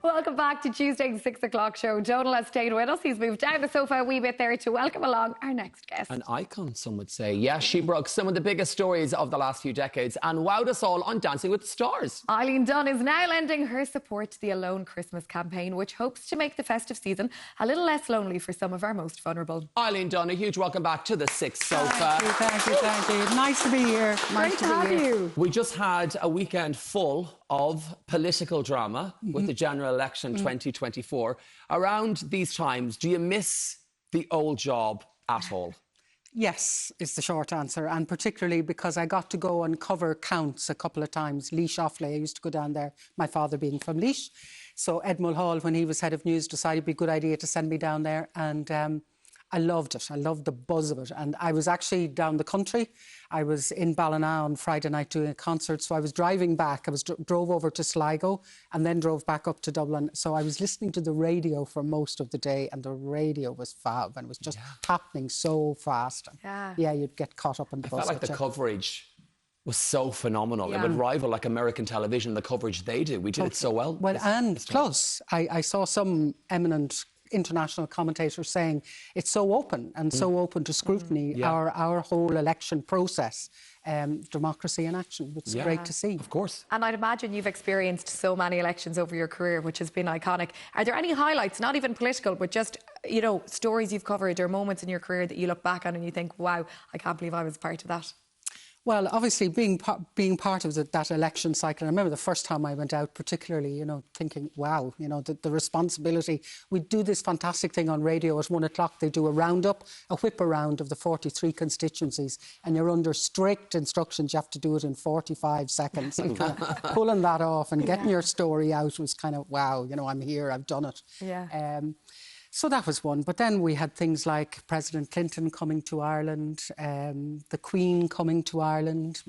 Welcome back to Tuesday's 6 o'clock show. Donal has stayed with us. He's moved down the sofa a wee bit there to welcome along our next guest. An icon, some would say. Yeah, she broke some of the biggest stories of the last few decades and wowed us all on Dancing with the Stars. Eileen Dunne is now lending her support to the Alone Christmas campaign, which hopes to make the festive season a little less lonely for some of our most vulnerable. Eileen Dunne, a huge welcome back to the Sixth Sofa. Thank you. Nice to be here. Great to have you. We just had a weekend full of political drama with the general election 2024. Around these times, do you miss the old job at all? Yes, is the short answer, and particularly because I got to go and cover counts a couple of times. Laois Offaly, I used to go down there, my father being from Laois. So Ed Mulhall, when he was head of news, decided it'd be a good idea to send me down there, and I loved it. I loved the buzz of it. And I was actually down the country. I was in Ballina on Friday night doing a concert. So I was driving back. Drove over to Sligo and then drove back up to Dublin. So I was listening to the radio for most of the day, and the radio was fab and it was just happening so fast. Yeah, you'd get caught up in the buzz. I felt like the coverage was so phenomenal. It would rival like American television, the coverage they do. We did it so well. Well, and plus, I saw some eminent international commentators saying it's so open and so open to scrutiny, our whole election process. Democracy in action. It's great to see. Of course. And I'd imagine you've experienced so many elections over your career, which has been iconic. Are there any highlights, not even political, but just, you know, stories you've covered or moments in your career that you look back on and you think, wow, I can't believe I was part of that? Well, obviously, being part of that election cycle, I remember the first time I went out, particularly, you know, thinking, wow, you know, the responsibility. We do this fantastic thing on radio at 1 o'clock. They do a roundup, a whip around of the 43 constituencies, and you're under strict instructions. You have to do it in 45 seconds. And kind of pulling that off and getting your story out was kind of, wow, you know, I'm here, I've done it. So that was one. But then we had things like President Clinton coming to Ireland, the Queen coming to Ireland,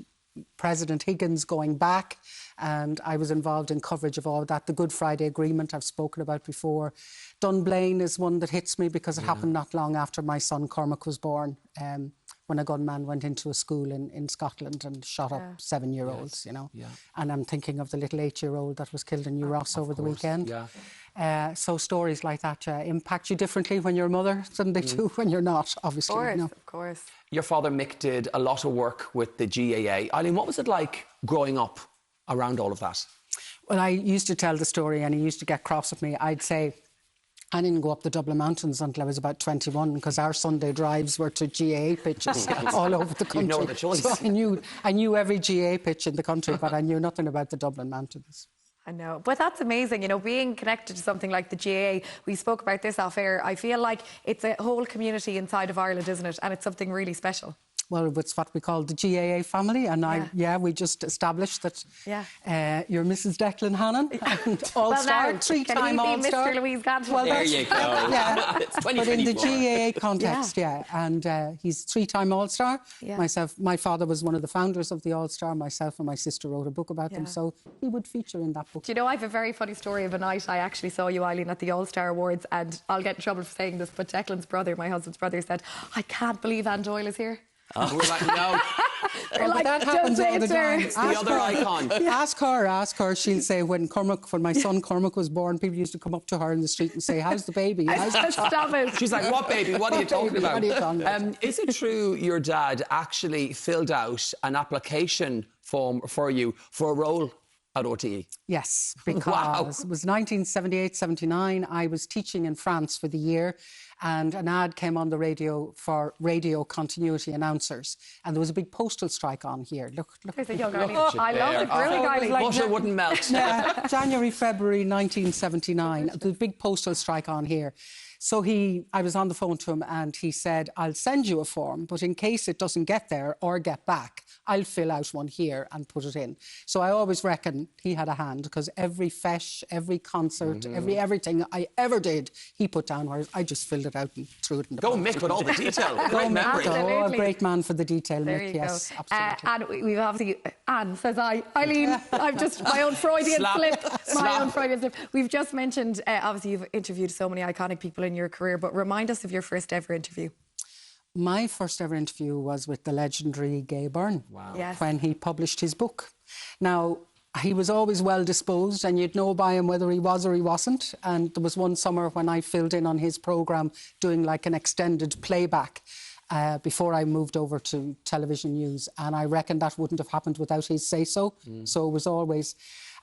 President Higgins going back, and I was involved in coverage of all that. The Good Friday Agreement I've spoken about before. Dunblane is one that hits me because it happened not long after my son Cormac was born, when a gunman went into a school in Scotland and shot up 7-year-olds, you know. And I'm thinking of the little 8-year-old that was killed in New Ross over the weekend. So stories like that impact you differently when you're a mother than they do when you're not, obviously. Of course, you know. of course. Your father, Mick, did a lot of work with the GAA. Eileen, what was it like growing up around all of that? Well, I used to tell the story and he used to get cross with me. I'd say I didn't go up the Dublin Mountains until I was about 21 because our Sunday drives were to GAA pitches all over the country. You know the choice. So I knew every GAA pitch in the country, but I knew nothing about the Dublin Mountains. I know, but that's amazing, you know, being connected to something like the GAA. We spoke about this off air. I feel like it's a whole community inside of Ireland, isn't it? And it's something really special. Well, it's what we call the GAA family, and we just established that you're Mrs. Declan Hannon, All-Star, three-time All-Star. Mr. Louise Ganton. Well, there you go. It's 2024. But in the GAA context, and he's three-time All-Star. My father was one of the founders of the All-Star. Myself and my sister wrote a book about them, so he would feature in that book. Do you know, I have a very funny story of a night I actually saw you, Eileen, at the All-Star Awards, and I'll get in trouble for saying this, but Declan's brother, my husband's brother, said, I can't believe Anne Doyle is here. Oh. We're like, no. But that happens all the time. The other icon. Ask her. She'll say, when my son Cormac was born, people used to come up to her in the street and say, how's the baby? Stop it. She's like, what baby? What are you talking about? What are you talking about? Is it true your dad actually filled out an application form for you for a role at RTE? Yes, because it was 1978-79. I was teaching in France for the year, and an ad came on the radio for radio continuity announcers, and there was a big postal strike on here. Look. There's a young Eileen. I love the grilling Eileen. Butter wouldn't melt. January, February 1979. There was a big postal strike on here. So I was on the phone to him and he said, I'll send you a form, but in case it doesn't get there or get back, I'll fill out one here and put it in. So I always reckon he had a hand because every fesh, every concert, everything I ever did, he put down, whereas I just filled it out and threw it in the Go Mick with all the detail. Great memory. A great man for the detail, there Mick, yes, absolutely. And we've obviously, Anne, says I. Eileen, I'm just, my own Freudian slip. My own Freudian slip. We've just mentioned, obviously you've interviewed so many iconic people in your career, but remind us of your first ever interview. My first ever interview was with the legendary Gay Byrne. Wow. Yes. When he published his book. Now, he was always well disposed, and you'd know by him whether he was or he wasn't. And there was one summer when I filled in on his programme doing like an extended playback before I moved over to television news, and I reckon that wouldn't have happened without his say-so. So it was always...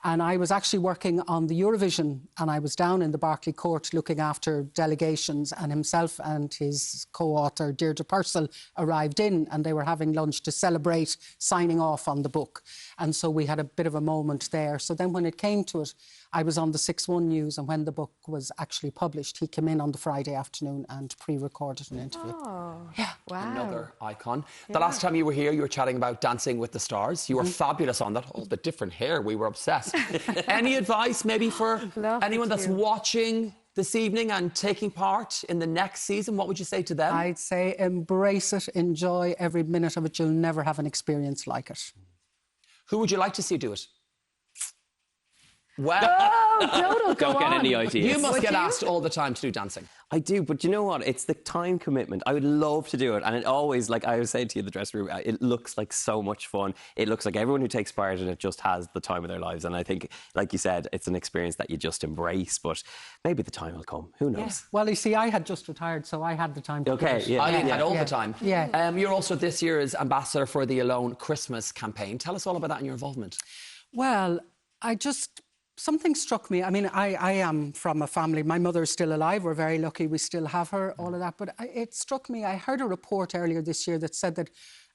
And I was actually working on the Eurovision, and I was down in the Berkeley Court looking after delegations, and himself and his co-author Deirdre Purcell arrived in, and they were having lunch to celebrate signing off on the book. And so we had a bit of a moment there. So then when it came to it, I was on the 6-1 News, and when the book was actually published, he came in on the Friday afternoon and pre-recorded an interview. Oh, yeah. Wow. Another icon. The last time you were here, you were chatting about Dancing with the Stars. You were fabulous on that. Oh, the different hair. We were obsessed. Any advice maybe for anyone that's watching this evening and taking part in the next season? What would you say to them? I'd say embrace it, enjoy every minute of it. You'll never have an experience like it. Who would you like to see do it? Well, Don't get any ideas. you must get asked all the time to do dancing. I do, but you know what? It's the time commitment. I would love to do it. And it always, like I was saying to you in the dressing room, it looks like so much fun. It looks like everyone who takes part in it just has the time of their lives. And I think, like you said, it's an experience that you just embrace. But maybe the time will come. Who knows? Yeah. Well, you see, I had just retired, so I had the time to do it. Yeah. Eileen had all the time. Yeah. You're also this year's ambassador for the Alone Christmas campaign. Tell us all about that and your involvement. Well, something struck me. I mean, I am from a family. My mother's still alive. We're very lucky we still have her, all of that. But it struck me. I heard a report earlier this year that said that,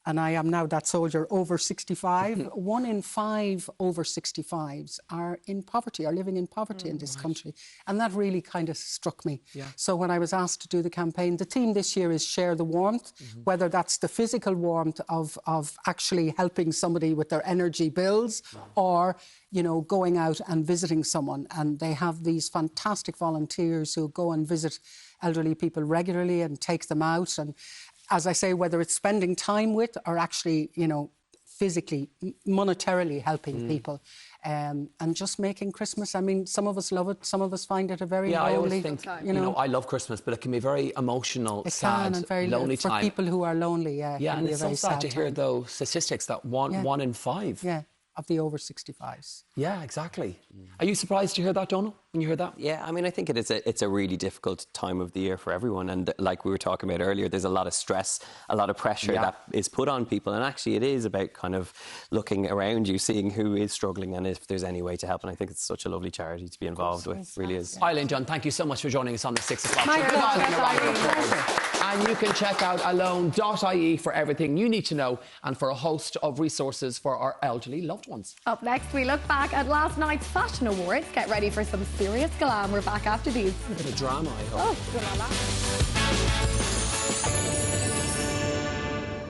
and I am now that soldier, over 65, 1 in 5 over 65s are in poverty, are living in poverty in this country. And that really kind of struck me. Yeah. So when I was asked to do the campaign, the theme this year is Share the Warmth, whether that's the physical warmth of actually helping somebody with their energy bills or, you know, going out and visiting someone. And they have these fantastic volunteers who go and visit elderly people regularly and take them out. And as I say, whether it's spending time with or actually, you know, physically, monetarily helping people, and just making Christmas. I mean, some of us love it, some of us find it a very lonely. I always think, you know, I love Christmas, but it can be very emotional, sad, and very lonely for time. people who are lonely. Yeah, and it's so sad to hear time. those statistics that one in 5. Yeah, of the over 65s. Yeah, exactly. Are you surprised to hear that, Donal, when you heard that? Yeah, I mean, I think it's a really difficult time of the year for everyone. And like we were talking about earlier, there's a lot of stress, a lot of pressure that is put on people. And actually, it is about kind of looking around you, seeing who is struggling and if there's any way to help. And I think it's such a lovely charity to be involved with. It really is. Eileen Dunne, thank you so much for joining us on the 6 o'clock. My pleasure. And you can check out alone.ie for everything you need to know and for a host of resources for our elderly loved ones. Up next, we look back at last night's Fashion Awards. Get ready for some serious glam. We're back after these. A bit of drama, I hope. Oh, good on that.